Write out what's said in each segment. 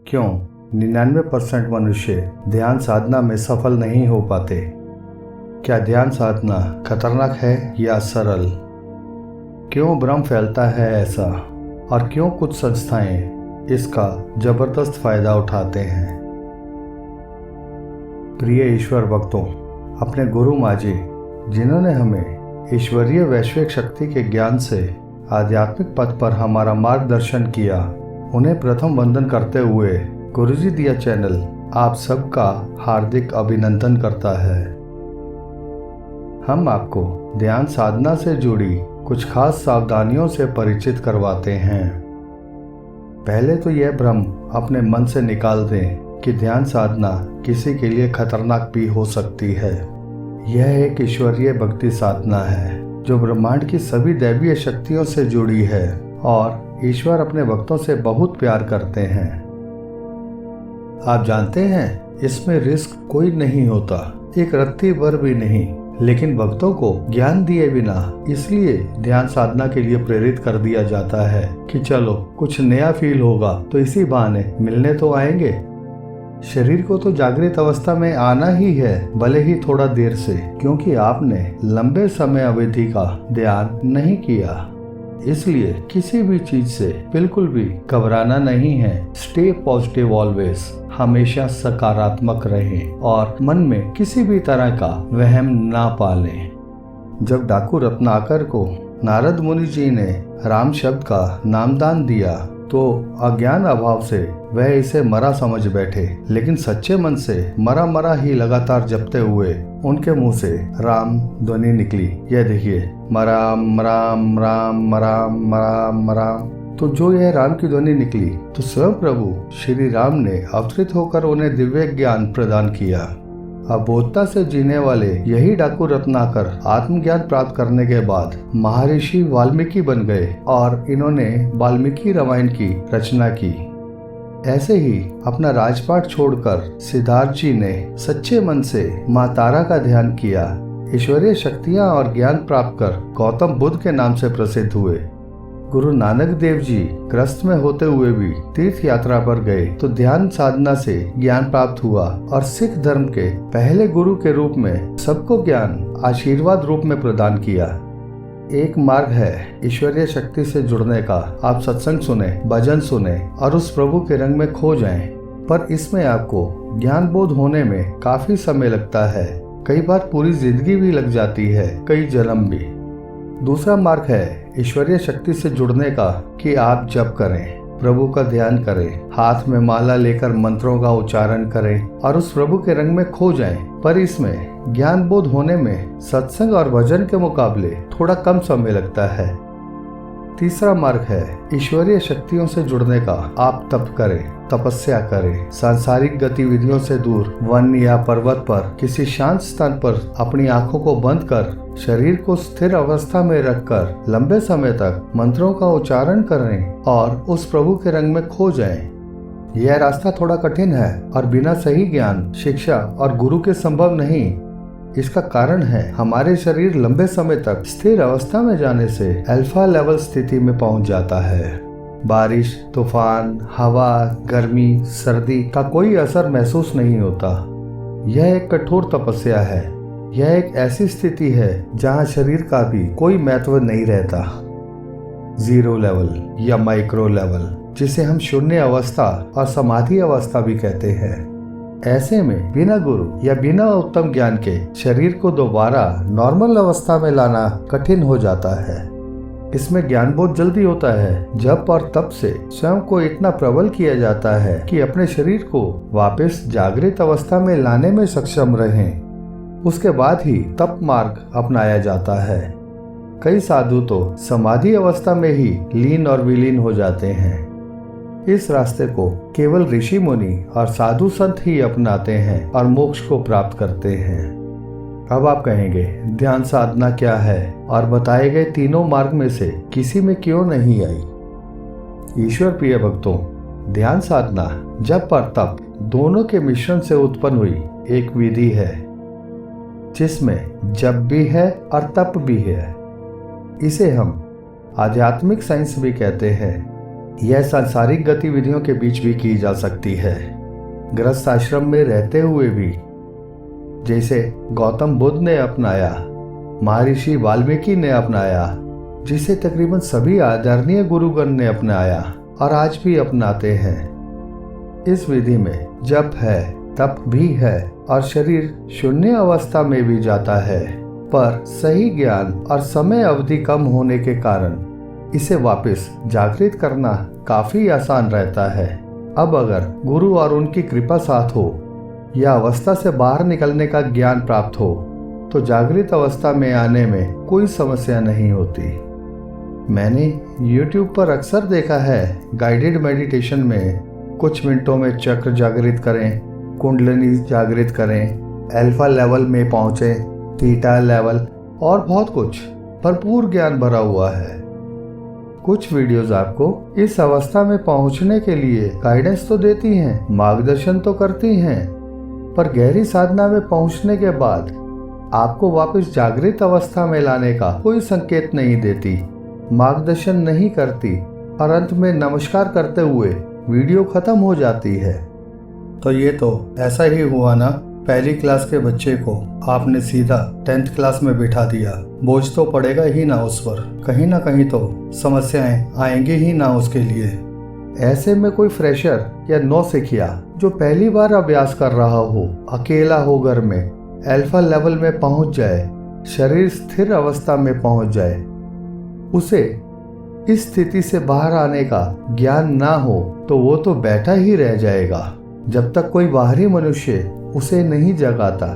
क्यों 99% मनुष्य ध्यान साधना में सफल नहीं हो पाते? क्या ध्यान साधना खतरनाक है या सरल? क्यों भ्रम फैलता है ऐसा, और क्यों कुछ संस्थाएं इसका जबरदस्त फायदा उठाते हैं? प्रिय ईश्वर भक्तों, अपने गुरु माजी जिन्होंने हमें ईश्वरीय वैश्विक शक्ति के ज्ञान से आध्यात्मिक पथ पर हमारा मार्गदर्शन किया, उन्हें प्रथम वंदन करते हुए गुरुजी दिया चैनल आप सबका हार्दिक अभिनंदन करता है। हम आपको ध्यान साधना से जुड़ी कुछ खास सावधानियों से परिचित करवाते हैं। पहले तो यह भ्रम अपने मन से निकाल दें कि ध्यान साधना किसी के लिए खतरनाक भी हो सकती है। यह एक ईश्वरीय भक्ति साधना है जो ब्रह्मांड की सभी दैवीय शक्तियों से जुड़ी है और ईश्वर अपने भक्तों से बहुत प्यार करते हैं। आप जानते हैं, इसमें रिस्क कोई नहीं होता, एक रत्ती भर भी नहीं। लेकिन भक्तों को ज्ञान दिए बिना इसलिए ध्यान साधना के लिए प्रेरित कर दिया जाता है कि चलो कुछ नया फील होगा तो इसी बहाने मिलने तो आएंगे। शरीर को तो जागृत अवस्था में आना ही है, भले ही थोड़ा देर से, क्योंकि आपने लंबे समय अवधि का ध्यान नहीं किया। इसलिए किसी भी चीज से बिल्कुल भी घबराना नहीं है। स्टे पॉजिटिव ऑलवेज, हमेशा सकारात्मक रहें और मन में किसी भी तरह का वहम ना पालें। जब डाकू रत्नाकर को नारद मुनि जी ने राम शब्द का नामदान दिया तो अज्ञान अभाव से वह इसे मरा समझ बैठे, लेकिन सच्चे मन से मरा मरा ही लगातार जपते हुए उनके मुंह से राम ध्वनि निकली। यह देखिए, मराम राम राम मराम मराम मराम। तो जो यह राम की ध्वनि निकली तो स्वयं प्रभु श्री राम ने अवतरित होकर उन्हें दिव्य ज्ञान प्रदान किया। अबोधता से जीने वाले यही डाकू रत्नाकर आत्मज्ञान प्राप्त करने के बाद महर्षि वाल्मीकि बन गए और इन्होंने वाल्मीकि रामायण की रचना की। ऐसे ही अपना राजपाट छोड़कर सिद्धार्थ जी ने सच्चे मन से माँ तारा का ध्यान किया। ईश्वरीय शक्तियाँ और ज्ञान प्राप्त कर गौतम बुद्ध के नाम से प्रसिद्ध हुए। गुरु नानक देव जी ग्रस्त में होते हुए भी तीर्थ यात्रा पर गए तो ध्यान साधना से ज्ञान प्राप्त हुआ और सिख धर्म के पहले गुरु के रूप में सबको ज्ञान आशीर्वाद रूप में प्रदान किया। एक मार्ग है ईश्वरीय शक्ति से जुड़ने का। आप सत्संग सुने, भजन सुने और उस प्रभु के रंग में खो जाएं। पर इसमें आपको ज्ञान बोध होने में काफी समय लगता है, कई बार पूरी जिंदगी भी लग जाती है, कई जन्म भी। दूसरा मार्ग है ईश्वरीय शक्ति से जुड़ने का कि आप जप करें, प्रभु का ध्यान करें, हाथ में माला लेकर मंत्रों का उच्चारण करें और उस प्रभु के रंग में खो जाएं। पर इसमें ज्ञान बोध होने में सत्संग और भजन के मुकाबले थोड़ा कम समय लगता है। तीसरा मार्ग है ईश्वरीय शक्तियों से जुड़ने का। आप तप करें, तपस्या करें, सांसारिक गतिविधियों से दूर वन या पर्वत पर किसी शांत स्थान पर अपनी आंखों को बंद कर शरीर को स्थिर अवस्था में रखकर लंबे समय तक मंत्रों का उच्चारण करें और उस प्रभु के रंग में खो जाएं। यह रास्ता थोड़ा कठिन है और बिना सही ज्ञान, शिक्षा और गुरु के संभव नहीं। इसका कारण है हमारे शरीर लंबे समय तक स्थिर अवस्था में जाने से अल्फा लेवल स्थिति में पहुंच जाता है। बारिश, तूफान, हवा, गर्मी, सर्दी का कोई असर महसूस नहीं होता। यह एक कठोर तपस्या है। यह एक ऐसी स्थिति है जहां शरीर का भी कोई महत्व नहीं रहता। जीरो लेवल या माइक्रो लेवल, जिसे हम शून्य अवस्था और समाधि अवस्था भी कहते हैं। ऐसे में बिना गुरु या बिना उत्तम ज्ञान के शरीर को दोबारा नॉर्मल अवस्था में लाना कठिन हो जाता है। इसमें ज्ञान बहुत जल्दी होता है। जप और तप से स्वयं को इतना प्रबल किया जाता है कि अपने शरीर को वापस जागृत अवस्था में लाने में सक्षम रहें। उसके बाद ही तप मार्ग अपनाया जाता है। कई साधु तो समाधि अवस्था में ही लीन और विलीन हो जाते हैं। इस रास्ते को केवल ऋषि मुनि और साधु संत ही अपनाते हैं और मोक्ष को प्राप्त करते हैं। अब आप कहेंगे, ध्यान साधना क्या है और बताए गए तीनों मार्ग में से किसी में क्यों नहीं आई? ईश्वर प्रिय भक्तों, ध्यान साधना जप और तप दोनों के मिश्रण से उत्पन्न हुई एक विधि है, जिसमें जप भी है और तप भी है। इसे हम आध्यात्मिक साइंस भी कहते हैं। यह सांसारिक गतिविधियों के बीच भी की जा सकती है, गृहस्थ आश्रम में रहते हुए भी, जैसे गौतम बुद्ध ने अपनाया, महर्षि वाल्मीकि ने अपनाया, जिसे तकरीबन सभी आदरणीय गुरुगण ने अपनाया और आज भी अपनाते हैं। इस विधि में जप है, तप भी है और शरीर शून्य अवस्था में भी जाता है, पर सही ज्ञान और समय अवधि कम होने के कारण इसे वापस जागृत करना काफी आसान रहता है। अब अगर गुरु और उनकी कृपा साथ हो या अवस्था से बाहर निकलने का ज्ञान प्राप्त हो तो जागृत अवस्था में आने में कोई समस्या नहीं होती। मैंने YouTube पर अक्सर देखा है, गाइडेड मेडिटेशन में कुछ मिनटों में चक्र जागृत करें, कुंडलिनी जागृत करें, अल्फा लेवल में पहुंचे, थीटा लेवल और बहुत कुछ भरपूर ज्ञान भरा हुआ है। कुछ वीडियोस आपको इस अवस्था में पहुंचने के लिए गाइडेंस तो देती हैं, मार्गदर्शन तो करती हैं, पर गहरी साधना में पहुंचने के बाद आपको वापस जागृत अवस्था में लाने का कोई संकेत नहीं देती, मार्गदर्शन नहीं करती और अंत में नमस्कार करते हुए वीडियो खत्म हो जाती है। तो ये तो ऐसा ही हुआ ना, पहली क्लास के बच्चे को आपने सीधा 10th क्लास में बिठा दिया, बोझ तो पड़ेगा ही ना उस पर, कहीं ना कहीं तो समस्याएं आएंगी ही ना उसके लिए। ऐसे में कोई फ्रेशर या नौसिखिया जो पहली बार अभ्यास कर रहा हो, अकेला हो घर में, अल्फा लेवल में पहुंच जाए, शरीर स्थिर अवस्था में पहुंच जाए, उसे इस स्थिति से बाहर आने का ज्ञान ना हो तो वो तो बैठा ही रह जाएगा जब तक कोई बाहरी मनुष्य उसे नहीं जगाता।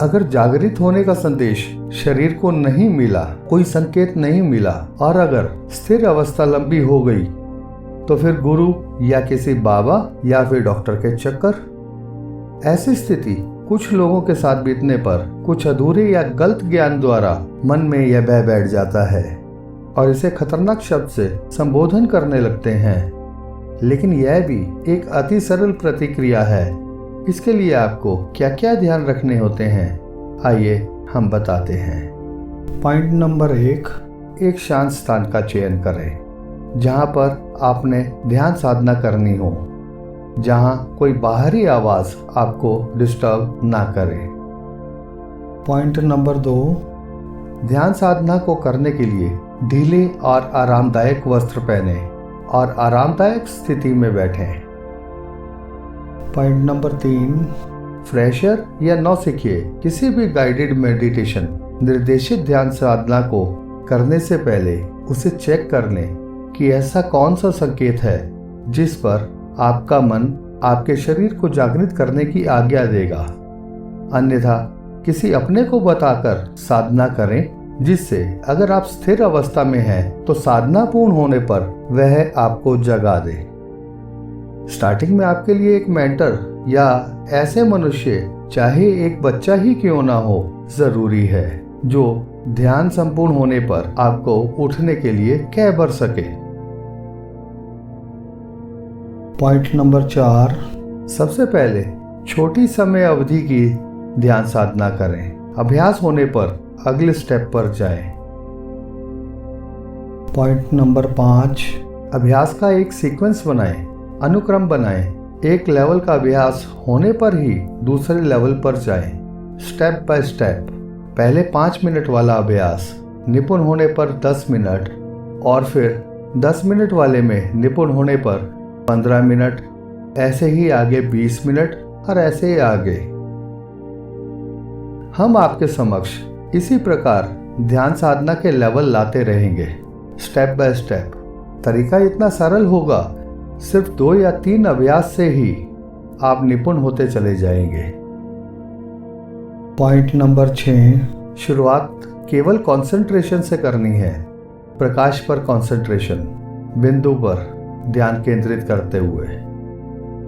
अगर जागृत होने का संदेश शरीर को नहीं मिला, कोई संकेत नहीं मिला और अगर स्थिर अवस्था लंबी हो गई तो फिर गुरु या किसी बाबा या फिर डॉक्टर के चक्कर। ऐसी स्थिति कुछ लोगों के साथ बीतने पर कुछ अधूरे या गलत ज्ञान द्वारा मन में यह बह बैठ जाता है और इसे खतरनाक शब्द से संबोधन करने लगते हैं। लेकिन यह भी एक अति सरल प्रतिक्रिया है। इसके लिए आपको क्या क्या ध्यान रखने होते हैं, आइए हम बताते हैं। पॉइंट नंबर 1, एक शांत स्थान का चयन करें जहां पर आपने ध्यान साधना करनी हो, जहां कोई बाहरी आवाज आपको डिस्टर्ब ना करे। पॉइंट नंबर 2, ध्यान साधना को करने के लिए ढीले और आरामदायक वस्त्र पहने और आरामदायक स्थिति में बैठें। पॉइंट नंबर 3, फ्रेशर या नौसिखिए किसी भी गाइडेड मेडिटेशन निर्देशित ध्यान साधना को करने से पहले उसे चेक कर लें कि ऐसा कौन सा संकेत है जिस पर आपका मन आपके शरीर को जागृत करने की आज्ञा देगा। अन्यथा किसी अपने को बताकर साधना करें जिससे अगर आप स्थिर अवस्था में हैं तो साधना पूर्ण होने पर वह आपको जगा दे। स्टार्टिंग में आपके लिए एक मेंटर या ऐसे मनुष्य, चाहे एक बच्चा ही क्यों ना हो, जरूरी है जो ध्यान संपूर्ण होने पर आपको उठने के लिए कह भर सके। पॉइंट नंबर 4, सबसे पहले छोटी समय अवधि की ध्यान साधना करें। अभ्यास होने पर अगले स्टेप पर जाएं। पॉइंट नंबर 5, अभ्यास का एक सीक्वेंस बनाएं, अनुक्रम बनाएं। एक लेवल का अभ्यास होने पर ही दूसरे लेवल पर जाएं, स्टेप बाय स्टेप। पहले 5 मिनट वाला अभ्यास, निपुण होने पर 10 मिनट और फिर 10 मिनट वाले में निपुण होने पर 15 मिनट, ऐसे ही आगे 20 मिनट और ऐसे ही आगे। हम आपके समक्ष इसी प्रकार ध्यान साधना के लेवल लाते रहेंगे, स्टेप बाय स्टेप। तरीका इतना सरल होगा, सिर्फ 2 या 3 अभ्यास से ही आप निपुण होते चले जाएंगे। पॉइंट नंबर 6, शुरुआत केवल कंसंट्रेशन से करनी है। प्रकाश पर कंसंट्रेशन, बिंदु पर ध्यान केंद्रित करते हुए।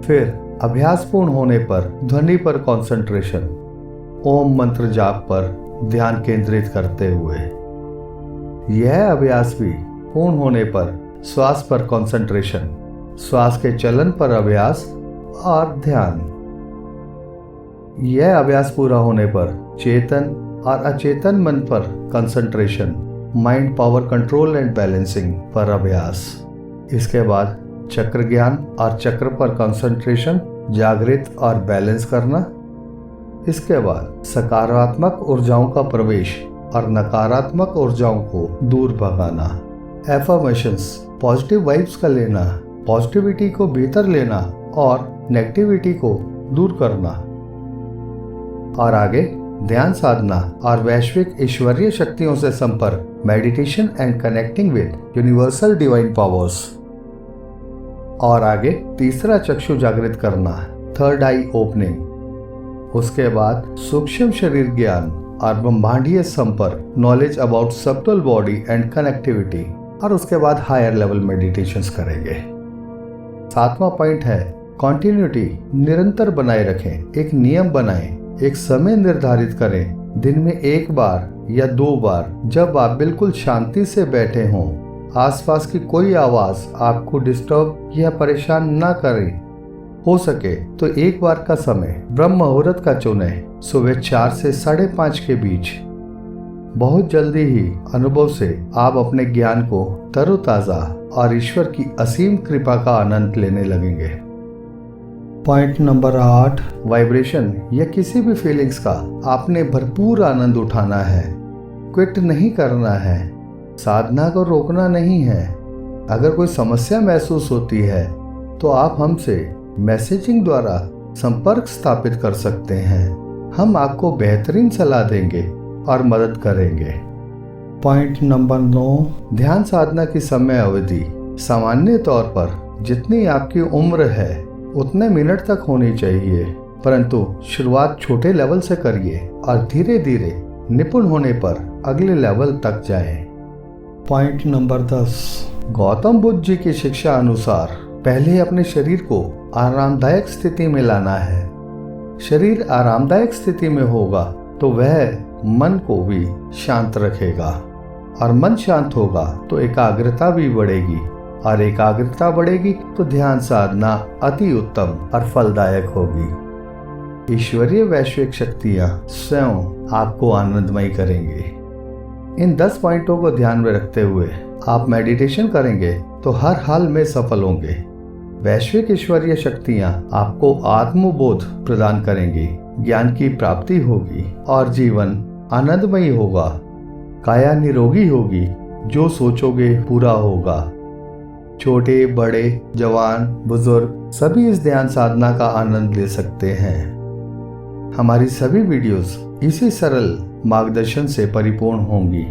फिर अभ्यास पूर्ण होने पर ध्वनि पर कंसंट्रेशन, ओम मंत्र जाप पर ध्यान केंद्रित करते हुए। यह अभ्यास भी पूर्ण होने पर श्वास पर कंसंट्रेशन, श्वास के चलन पर अभ्यास और ध्यान। यह अभ्यास पूरा होने पर चेतन और अचेतन मन पर concentration, mind power control and balancing पर अभ्यास। इसके बाद चक्र ज्ञान और चक्र पर कंसंट्रेशन, जागृत और बैलेंस करना। इसके बाद सकारात्मक ऊर्जाओं का प्रवेश और नकारात्मक ऊर्जाओं को दूर भगाना। एफर्मेशंस, पॉजिटिव वाइब्स का लेना, पॉजिटिविटी को भीतर लेना और नेगेटिविटी को दूर करना। और आगे ध्यान साधना और वैश्विक ईश्वरीय शक्तियों से संपर्क, meditation and connecting with universal divine powers. और आगे तीसरा चक्षु जागृत करना, थर्ड आई ओपनिंग। उसके बाद सूक्ष्म शरीर ज्ञान और ब्रह्मांडीय संपर्क, knowledge about subtle body and connectivity. और उसके बाद हायर लेवल मेडिटेशंस करेंगे। 7वां पॉइंट है कॉन्टिन्यूटी, निरंतर बनाए रखें। एक नियम बनाएं, एक समय निर्धारित करें, दिन में 1 बार या 2 बार, जब आप बिल्कुल शांति से बैठे हों, आसपास की कोई आवाज आपको डिस्टर्ब या परेशान ना करे। हो सके तो 1 बार का समय ब्रह्म मुहूर्त का चुनें, सुबह 4 से 5:30 के बीच। बहुत जल्दी ही अनुभव से आप अपने ज्ञान को तरोताजा और ईश्वर की असीम कृपा का आनंद लेने लगेंगे। पॉइंट नंबर 8, वाइब्रेशन या किसी भी फीलिंग्स का आपने भरपूर आनंद उठाना है। क्विट नहीं करना है, साधना को रोकना नहीं है। अगर कोई समस्या महसूस होती है तो आप हमसे मैसेजिंग द्वारा संपर्क स्थापित कर सकते हैं। हम आपको बेहतरीन सलाह देंगे और मदद करेंगे। पॉइंट नंबर 9, ध्यान साधना की समय अवधि सामान्य तौर पर जितनी आपकी उम्र है उतने मिनट तक होनी चाहिए, परंतु शुरुआत छोटे लेवल से करिए और धीरे धीरे निपुण होने पर अगले लेवल तक जाएं। पॉइंट नंबर 10, गौतम बुद्ध जी की शिक्षा अनुसार पहले अपने शरीर को आरामदायक स्थिति में लाना है। शरीर आरामदायक स्थिति में होगा तो वह मन को भी शांत रखेगा, और मन शांत होगा तो एकाग्रता भी बढ़ेगी, और एकाग्रता बढ़ेगी तो ध्यान साधना अति उत्तम और फलदायक होगी। ईश्वरीय वैश्विक शक्तियाँ स्वयं आपको आनंदमय करेंगे। इन 10 पॉइंटों को ध्यान में रखते हुए आप मेडिटेशन करेंगे तो हर हाल में सफल होंगे। वैश्विक ईश्वरीय शक्तियाँ आपको आत्मबोध प्रदान करेंगी, ज्ञान की प्राप्ति होगी और जीवन आनंदमय होगा। काया निरोगी होगी, जो सोचोगे पूरा होगा। छोटे बड़े, जवान बुजुर्ग सभी इस ध्यान साधना का आनंद ले सकते हैं। हमारी सभी वीडियोस इसी सरल मार्गदर्शन से परिपूर्ण होंगी।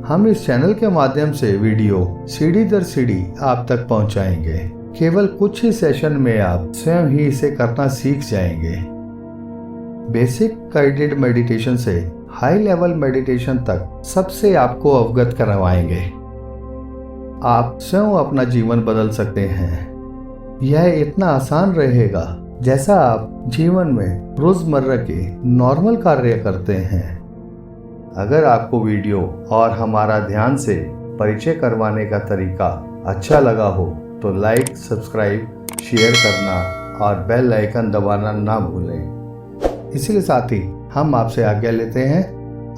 हम इस चैनल के माध्यम से वीडियो सीढ़ी दर सीढ़ी आप तक पहुंचाएंगे। केवल कुछ ही सेशन में आप स्वयं ही इसे करना सीख जाएंगे। बेसिक गाइडेड मेडिटेशन से हाई लेवल मेडिटेशन तक सबसे आपको अवगत करवाएंगे। आप स्वयं अपना जीवन बदल सकते हैं। यह इतना आसान रहेगा जैसा आप जीवन में रोजमर्रा के नॉर्मल कार्य करते हैं। अगर आपको वीडियो और हमारा ध्यान से परिचय करवाने का तरीका अच्छा लगा हो तो लाइक, सब्सक्राइब, शेयर करना और बेल आइकन दबाना ना भूलें। इसी के साथ ही हम आपसे आज्ञा लेते हैं।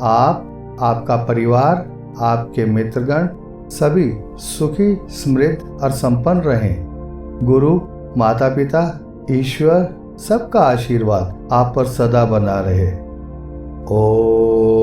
आप, आपका परिवार, आपके मित्रगण सभी सुखी, समृद्ध और संपन्न रहें। गुरु, माता पिता, ईश्वर सबका आशीर्वाद आप पर सदा बना रहे। ओम।